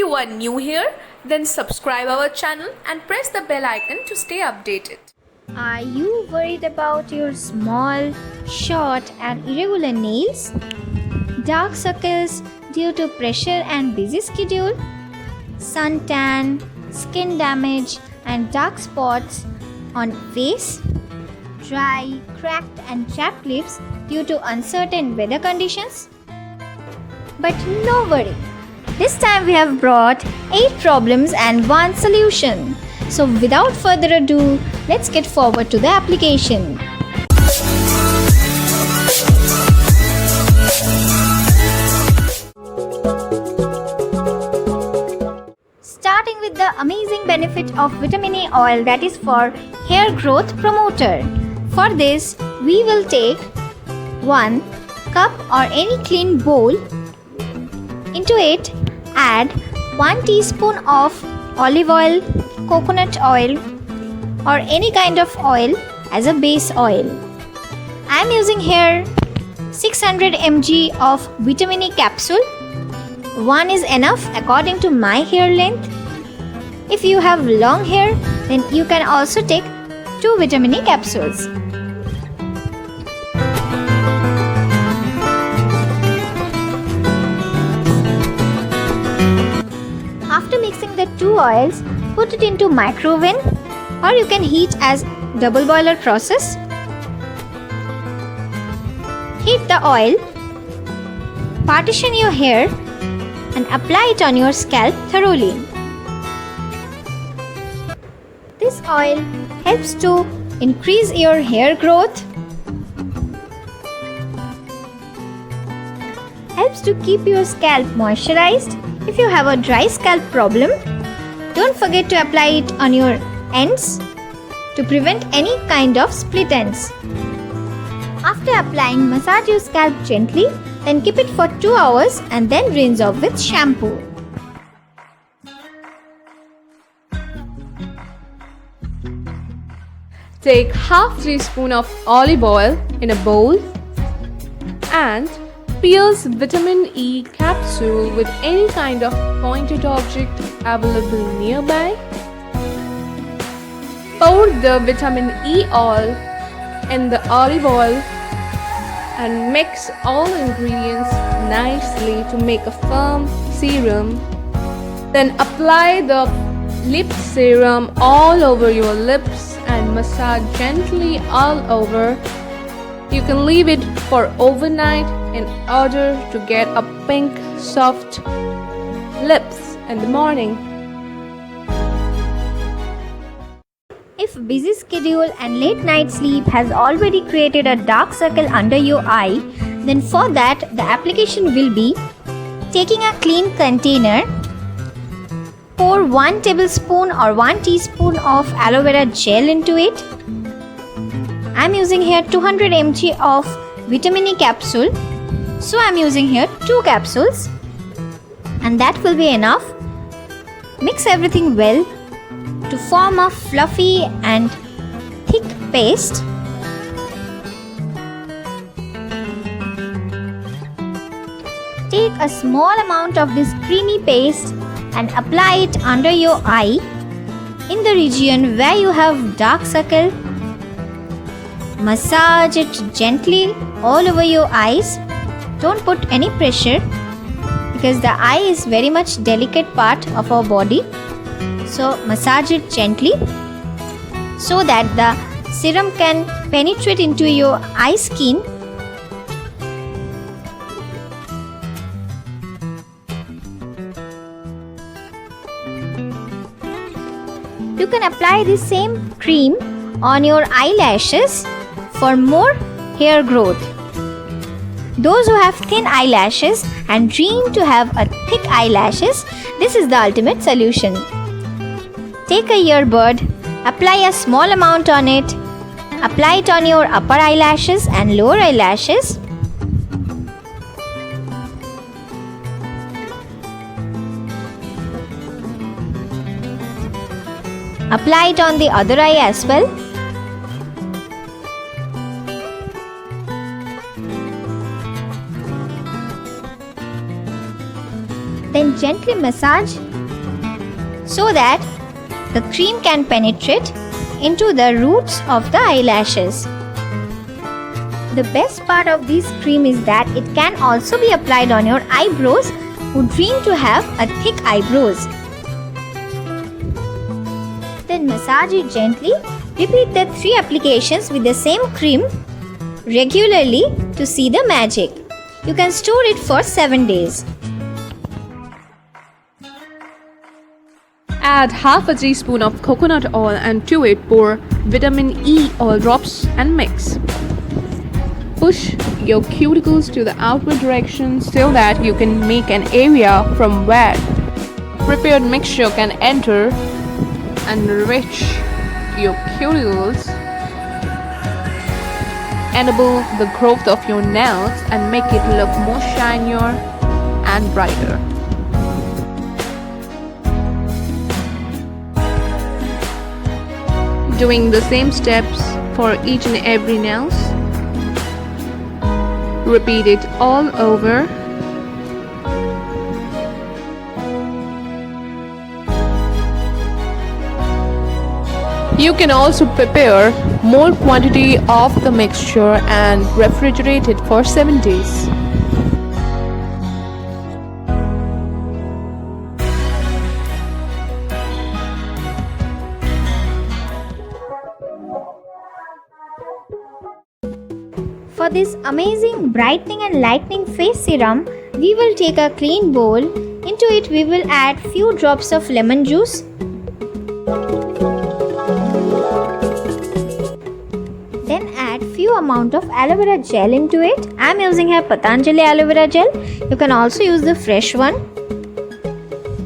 you are new here, then subscribe our channel and press the bell icon to stay updated. Are you worried about your small, short and irregular nails? Dark circles due to pressure and busy schedule? Suntan, skin damage and dark spots on face? Dry, cracked and chapped lips due to uncertain weather conditions? But no worry, this time we have brought 8 problems and 1 solution. So without further ado, let's get forward to the application. Starting with the amazing benefit of vitamin A oil, that is for hair growth promoter. For this, we will take 1 cup or any clean bowl. Into it, add 1 teaspoon of olive oil, coconut oil or any kind of oil as a base oil. I am using here 600 mg of vitamin E capsule. 1 is enough according to my hair length. If you have long hair, then you can also take 2 vitamin E capsules. After mixing the 2 oils, put it into microwave or you can heat as double boiler process. Heat the oil, partition your hair and apply it on your scalp thoroughly. This oil helps to increase your hair growth, helps to keep your scalp moisturized. If you have a dry scalp problem, don't forget to apply it on your ends to prevent any kind of split ends. After applying, massage your scalp gently, then keep it for 2 hours and then rinse off with shampoo. Take half teaspoon of olive oil in a bowl and pierce vitamin E capsule with any kind of pointed object available nearby. Pour the vitamin E oil in the olive oil and mix all ingredients nicely to make a firm serum. Then apply the lip serum all over your lips and massage gently all over. You can leave it for overnight in order to get a pink, soft lips in the morning. If busy schedule and late night sleep has already created a dark circle under your eye, then for that the application will be taking a clean container, pour 1 tablespoon or 1 teaspoon of aloe vera gel into it. I am using here 200 mg of vitamin E capsule, so I am using here 2 capsules and that will be enough. Mix everything well to form a fluffy and thick paste. Take a small amount of this creamy paste and apply it under your eye in the region where you have dark circle. Massage it gently all over your eyes. Don't put any pressure because the eye is very much delicate part of our body. So massage it gently so that the serum can penetrate into your eye skin. You can apply the same cream on your eyelashes for more hair growth. Those who have thin eyelashes and dream to have a thick eyelashes, this is the ultimate solution. Take a earbud, apply a small amount on it, apply it on your upper eyelashes and lower eyelashes. Apply it on the other eye as well. Then gently massage so that the cream can penetrate into the roots of the eyelashes. The best part of this cream is that it can also be applied on your eyebrows who dream to have a thick eyebrows. Then massage it gently. Repeat the 3 applications with the same cream regularly to see the magic. You can store it for 7 days. Add half a teaspoon of coconut oil and to it pour vitamin E oil drops and mix. Push your cuticles to the outward direction so that you can make an area from where prepared mixture can enter and enrich your cuticles, enable the growth of your nails and make it look more shinier and brighter. Doing the same steps for each and every nails. Repeat it all over. You can also prepare more quantity of the mixture and refrigerate it for 7 days. For this amazing brightening and lightening face serum, we will take a clean bowl. Into it we will add few drops of lemon juice. Then add few amount of aloe vera gel into it. I am using here Patanjali aloe vera gel. You can also use the fresh one.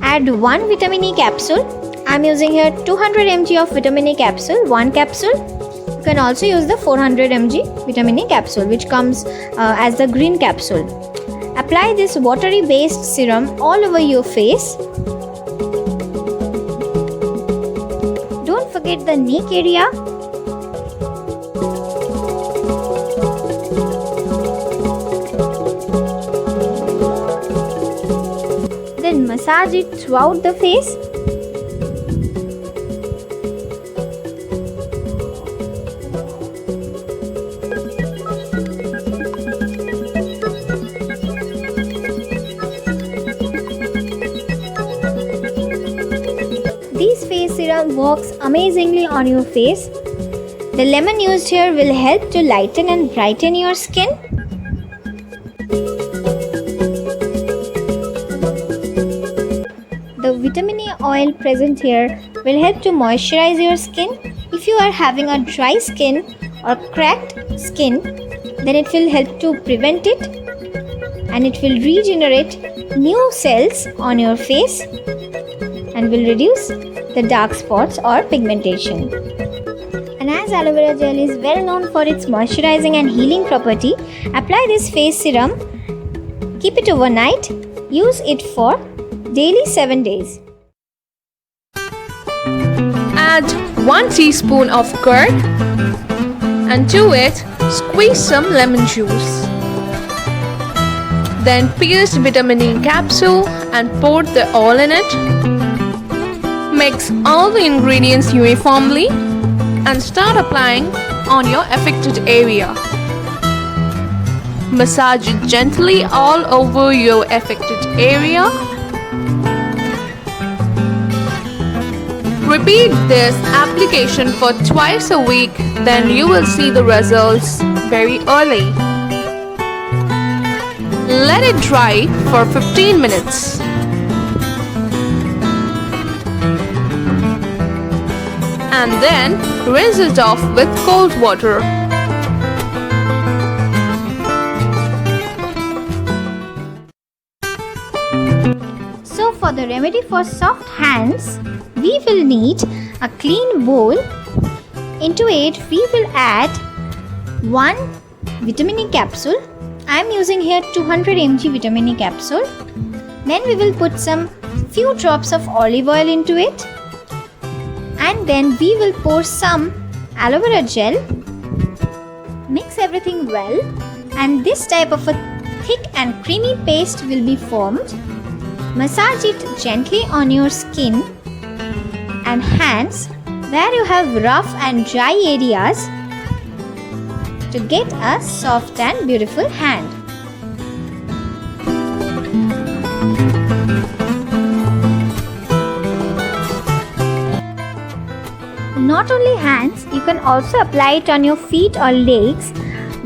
Add 1 vitamin E capsule. I am using here 200 mg of vitamin E capsule, 1 capsule. You can also use the 400 mg vitamin E capsule, which comes as the green capsule. Apply this watery based serum all over your face. Don't forget the neck area. Then massage it throughout the face. This face serum works amazingly on your face. The lemon used here will help to lighten and brighten your skin. The vitamin E oil present here will help to moisturize your skin. If you are having a dry skin or cracked skin, then it will help to prevent it and it will regenerate new cells on your face and will reduce the dark spots or pigmentation. And as aloe vera gel is well known for its moisturizing and healing property, apply this face serum, keep it overnight, use it for daily 7 days. Add 1 teaspoon of curd and to it squeeze some lemon juice. Then pierce vitamin E capsule and pour the oil in it. Mix all the ingredients uniformly and start applying on your affected area. Massage it gently all over your affected area. Repeat this application for twice a week, then you will see the results very early. Let it dry for 15 minutes. And then rinse it off with cold water. So for the remedy for soft hands, we will need a clean bowl. Into it we will add 1 vitamin E capsule. I am using here 200 mg vitamin E capsule. Then we will put some few drops of olive oil into it. And then we will pour some aloe vera gel. Mix everything well and this type of a thick and creamy paste will be formed. Massage it gently on your skin and hands where you have rough and dry areas to get a soft and beautiful hand. Not only hands, you can also apply it on your feet or legs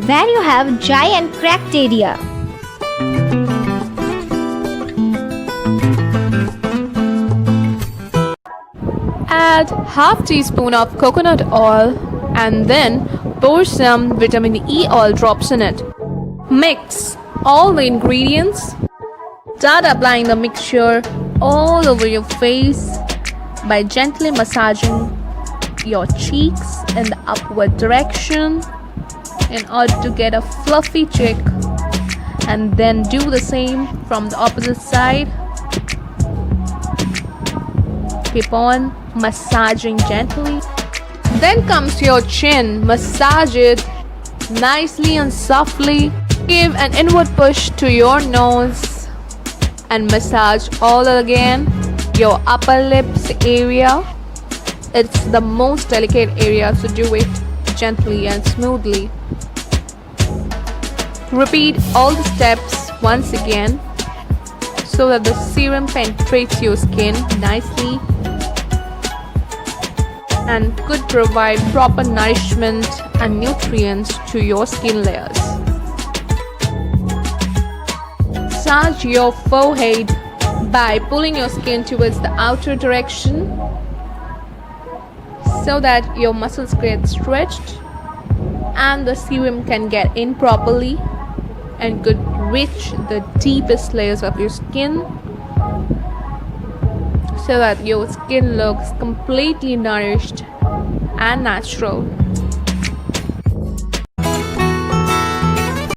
where you have dry and cracked area. Add half teaspoon of coconut oil and then pour some vitamin E oil drops in it. Mix all the ingredients. Start applying the mixture all over your face by gently massaging your cheeks in the upward direction in order to get a fluffy cheek, and then do the same from the opposite side. Keep on massaging gently. Then comes your chin. Massage it nicely and softly. Give an inward push to your nose and massage all again your upper lips area. It's the most delicate area, so do it gently and smoothly. Repeat all the steps once again so that the serum penetrates your skin nicely and could provide proper nourishment and nutrients to your skin layers. Massage your forehead by pulling your skin towards the outer direction so that your muscles get stretched and the serum can get in properly and could reach the deepest layers of your skin so that your skin looks completely nourished and natural.